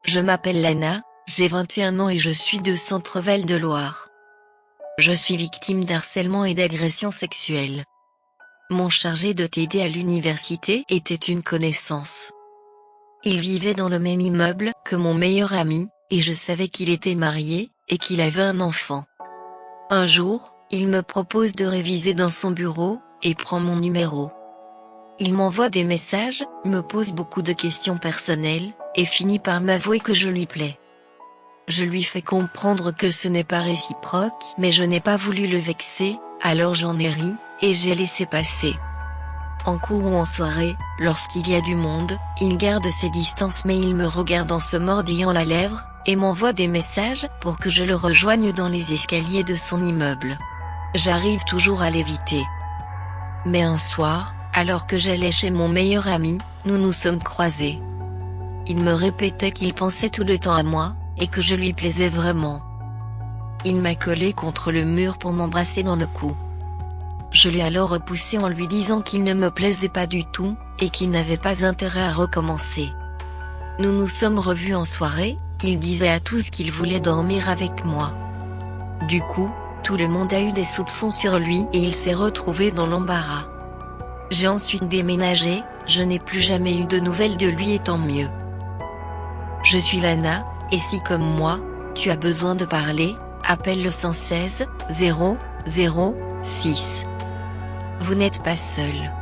Je m'appelle Lana, j'ai 21 ans et je suis de Centre-Val de Loire. Je suis victime d'harcèlement et d'agression sexuelle. Mon chargé de TD à l'université était une connaissance. Il vivait dans le même immeuble que mon meilleur ami, et je savais qu'il était marié, et qu'il avait un enfant. Un jour, il me propose de réviser dans son bureau, et prend mon numéro. Il m'envoie des messages, me pose beaucoup de questions personnelles, et finit par m'avouer que je lui plais. Je lui fais comprendre que ce n'est pas réciproque, mais je n'ai pas voulu le vexer, alors j'en ai ri, et j'ai laissé passer. En cours ou en soirée, lorsqu'il y a du monde, il garde ses distances mais il me regarde en se mordillant la lèvre, et m'envoie des messages pour que je le rejoigne dans les escaliers de son immeuble. J'arrive toujours à l'éviter. Mais un soir, alors que j'allais chez mon meilleur ami, nous nous sommes croisés. Il me répétait qu'il pensait tout le temps à moi, et que je lui plaisais vraiment. Il m'a collé contre le mur pour m'embrasser dans le cou. Je l'ai alors repoussé en lui disant qu'il ne me plaisait pas du tout, et qu'il n'avait pas intérêt à recommencer. Nous nous sommes revus en soirée, il disait à tous qu'il voulait dormir avec moi. Du coup, tout le monde a eu des soupçons sur lui et il s'est retrouvé dans l'embarras. J'ai ensuite déménagé, je n'ai plus jamais eu de nouvelles de lui et tant mieux. Je suis Lana, et si comme moi, tu as besoin de parler, appelle le 116 006. Vous n'êtes pas seul.